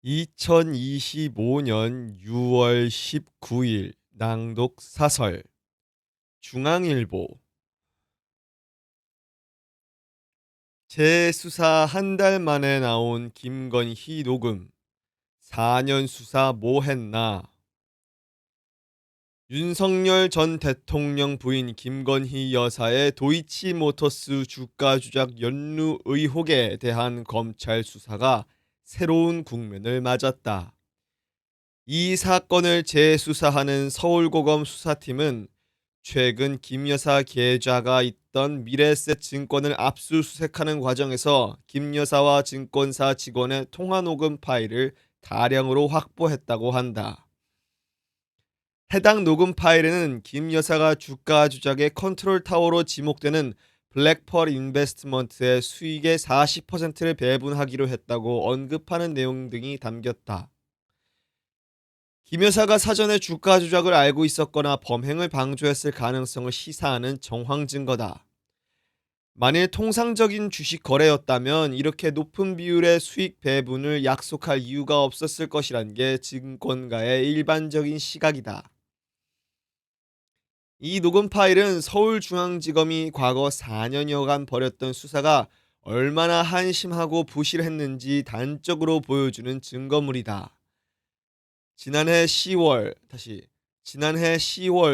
2025년 6월 19일 낭독 사설 중앙일보 재수사 한 달 만에 나온 김건희 녹음 4년 수사 뭐 했나. 윤석열 전 대통령 부인 김건희 여사의 도이치모터스 주가 조작 연루 의혹에 대한 검찰 수사가 새로운 국면을 맞았다. 이 사건을 재수사하는 서울고검 수사팀은 최근 김 여사 계좌가 있던 미래에셋 증권을 압수수색하는 과정에서 김 여사와 증권사 직원의 통화 녹음 파일을 다량으로 확보했다고 한다. 해당 녹음 파일에는 김 여사가 주가 조작의 컨트롤 타워로 지목되는 블랙펄 인베스트먼트의 수익의 40%를 배분하기로 했다고 언급하는 내용 등이 담겼다. 김 여사가 사전에 주가 조작을 알고 있었거나 범행을 방조했을 가능성을 시사하는 정황 증거다. 만일 통상적인 주식 거래였다면 이렇게 높은 비율의 수익 배분을 약속할 이유가 없었을 것이란 게 증권가의 일반적인 시각이다. 이 녹음 파일은 서울중앙지검이 과거 4년여간 벌였던 수사가 얼마나 한심하고 부실했는지 단적으로 보여주는 증거물이다. 지난해 10월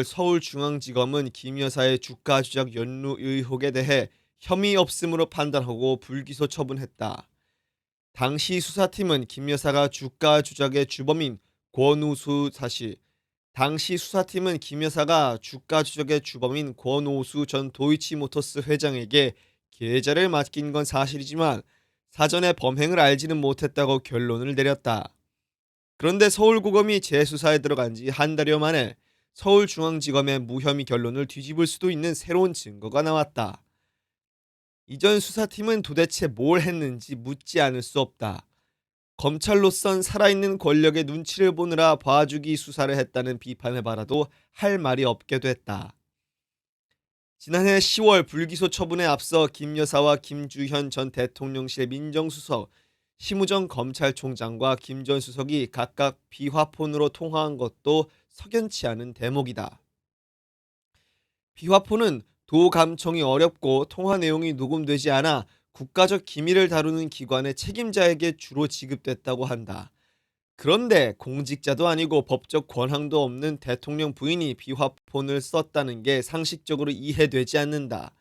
서울중앙지검은 김 여사의 주가 조작 연루 의혹에 대해 혐의 없음으로 판단하고 불기소 처분했다. 당시 수사팀은 김 여사가 주가 조작의 주범인 권오수 전 도이치모터스 회장에게 계좌를 맡긴 건 사실이지만 사전에 범행을 알지는 못했다고 결론을 내렸다. 그런데 서울고검이 재수사에 들어간 지 한 달여 만에 서울중앙지검의 무혐의 결론을 뒤집을 수도 있는 새로운 증거가 나왔다. 이전 수사팀은 도대체 뭘 했는지 묻지 않을 수 없다. 검찰로선 살아있는 권력의 눈치를 보느라 봐주기 수사를 했다는 비판을 받아도 할 말이 없게 됐다. 지난해 10월 불기소 처분에 앞서 김 여사와 김주현 전 대통령실 민정수석, 심우정 검찰총장과 김 전 수석이 각각 비화폰으로 통화한 것도 석연치 않은 대목이다. 비화폰은 도 감청이 어렵고 통화 내용이 녹음되지 않아 국가적 기밀을 다루는 기관의 책임자에게 주로 지급됐다고 한다. 그런데 공직자도 아니고 법적 권한도 없는 대통령 부인이 비화폰을 썼다는 게 상식적으로 이해되지 않는다.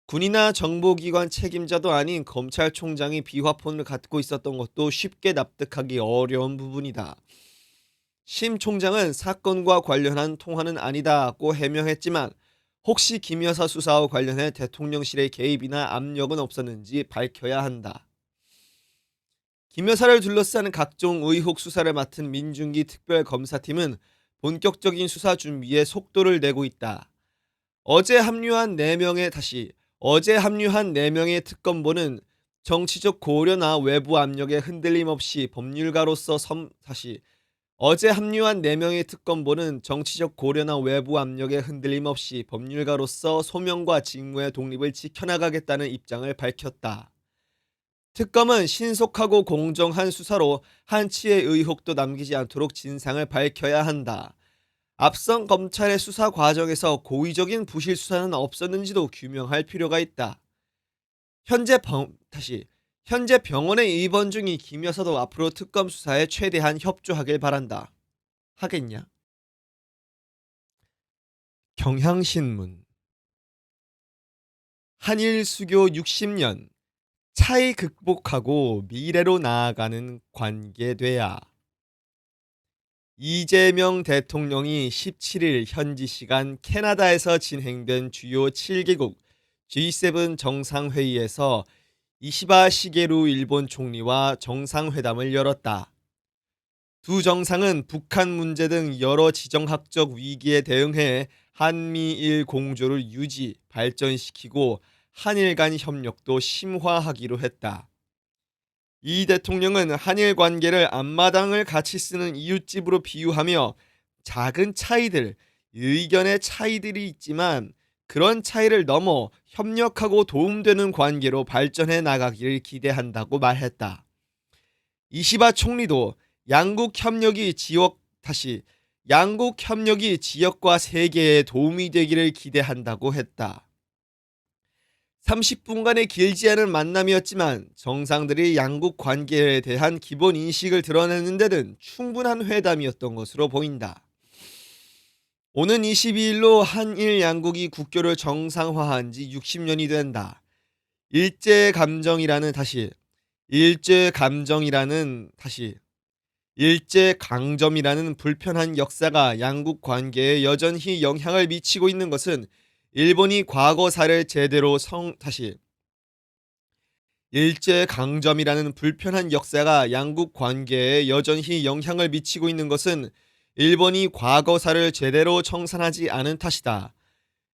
군이나 정보기관 책임자도 아닌 검찰총장이 비화폰을 갖고 있었던 것도 쉽게 납득하기 어려운 부분이다. 심 총장은 사건과 관련한 통화는 아니다고 해명했지만 혹시 김 여사 수사와 관련해 대통령실의 개입이나 압력은 없었는지 밝혀야 한다. 김 여사를 둘러싸는 각종 의혹 수사를 맡은 민중기 특별검사팀은 본격적인 수사 준비에 속도를 내고 있다. 어제 합류한 4명의 특검보는 정치적 고려나 외부 압력에 흔들림 없이 법률가로서 어제 합류한 4명의 특검보는 정치적 고려나 외부 압력에 흔들림 없이 법률가로서 소명과 직무의 독립을 지켜나가겠다는 입장을 밝혔다. 특검은 신속하고 공정한 수사로 한치의 의혹도 남기지 않도록 진상을 밝혀야 한다. 앞선 검찰의 수사 과정에서 고의적인 부실 수사는 없었는지도 규명할 필요가 있다. 현재 병원에 입원 중인 김 여사도 앞으로 특검 수사에 최대한 협조하길 바란다. 하겠냐? 경향신문 한일 수교 60년 차이 극복하고 미래로 나아가는 관계 돼야. 이재명 대통령이 17일 현지 시간 캐나다에서 진행된 주요 7개국 G7 정상회의에서 이시바 시게루 일본 총리와 정상회담을 열었다. 두 정상은 북한 문제 등 여러 지정학적 위기에 대응해 한미일 공조를 발전시키고 한일 간 협력도 심화하기로 했다. 이 대통령은 한일 관계를 앞마당을 같이 쓰는 이웃집으로 비유하며 작은 차이들, 의견의 차이들이 있지만 그런 차이를 넘어 협력하고 도움되는 관계로 발전해 나가기를 기대한다고 말했다. 이시바 총리도 양국 협력이 지역과 세계에 도움이 되기를 기대한다고 했다. 30분간의 길지 않은 만남이었지만 정상들이 양국 관계에 대한 기본 인식을 드러내는 데는 충분한 회담이었던 것으로 보인다. 오는 22일로 한일 양국이 국교를 정상화한 지 60년이 된다. 일제강점이라는 불편한 역사가 양국 관계에 여전히 영향을 미치고 있는 것은 일제강점이라는 불편한 역사가 양국 관계에 여전히 영향을 미치고 있는 것은 일본이 과거사를 제대로 청산하지 않은 탓이다.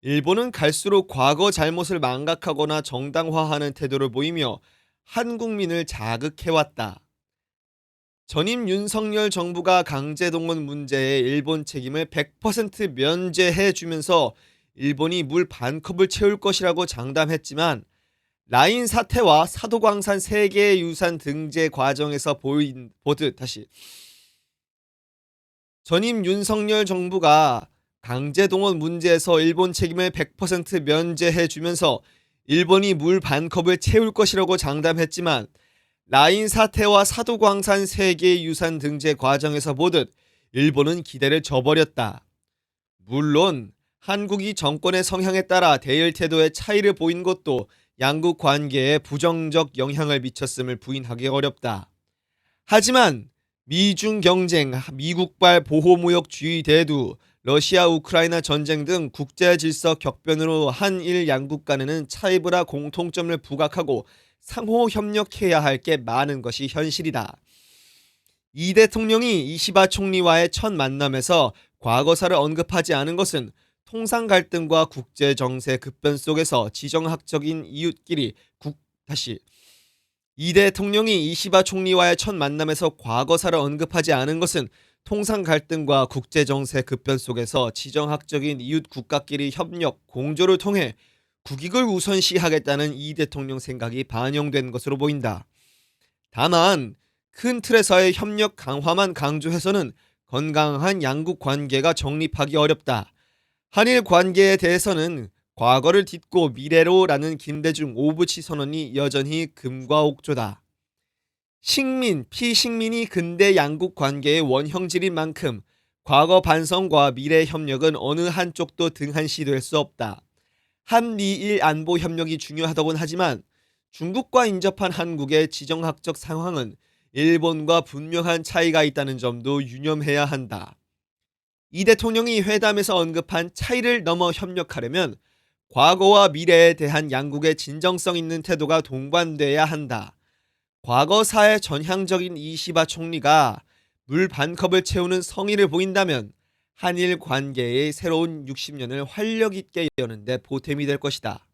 일본은 갈수록 과거 잘못을 망각하거나 정당화하는 태도를 보이며 한국민을 자극해왔다. 전임 윤석열 정부가 강제동원 문제의 일본 책임을 100% 면제해주면서 일본이 물 반컵을 채울 것이라고 장담했지만 라인 사태와 사도광산 세계유산 등재 과정에서 보듯 전임 윤석열 정부가 강제동원 문제에서 일본 책임을 100% 면제해주면서 일본이 물 반컵을 채울 것이라고 장담했지만 라인 사태와 사도광산 세계유산 등재 과정에서 보듯 일본은 기대를 저버렸다. 물론 한국이 정권의 성향에 따라 대일 태도의 차이를 보인 것도 양국 관계에 부정적 영향을 미쳤음을 부인하기 어렵다. 하지만 미중 경쟁, 미국발 보호무역주의 대두, 러시아 우크라이나 전쟁 등 국제 질서 격변으로 한일 양국 간에는 차이브라 공통점을 부각하고 상호 협력해야 할 게 많은 것이 현실이다. 이 대통령이 이시바 총리와의 첫 만남에서 과거사를 언급하지 않은 것은 통상 갈등과 국제 정세 급변 속에서 지정학적인 이웃끼리 이 대통령이 이시바 총리와의 첫 만남에서 과거사를 언급하지 않은 것은 통상 갈등과 국제 정세 급변 속에서 지정학적인 이웃 국가끼리 협력, 공조를 통해 국익을 우선시하겠다는 이 대통령 생각이 반영된 것으로 보인다. 다만 큰 틀에서의 협력 강화만 강조해서는 건강한 양국 관계가 정립하기 어렵다. 한일 관계에 대해서는 과거를 딛고 미래로라는 김대중 오부치 선언이 여전히 금과 옥조다. 식민, 피식민이 근대 양국 관계의 원형질인 만큼 과거 반성과 미래 협력은 어느 한쪽도 등한시될 수 없다. 한미일 안보 협력이 중요하다곤 하지만 중국과 인접한 한국의 지정학적 상황은 일본과 분명한 차이가 있다는 점도 유념해야 한다. 이 대통령이 회담에서 언급한 차이를 넘어 협력하려면 과거와 미래에 대한 양국의 진정성 있는 태도가 동반돼야 한다. 과거사의 전향적인 이시바 총리가 물 반컵을 채우는 성의를 보인다면 한일 관계의 새로운 60년을 활력 있게 여는 데 보탬이 될 것이다.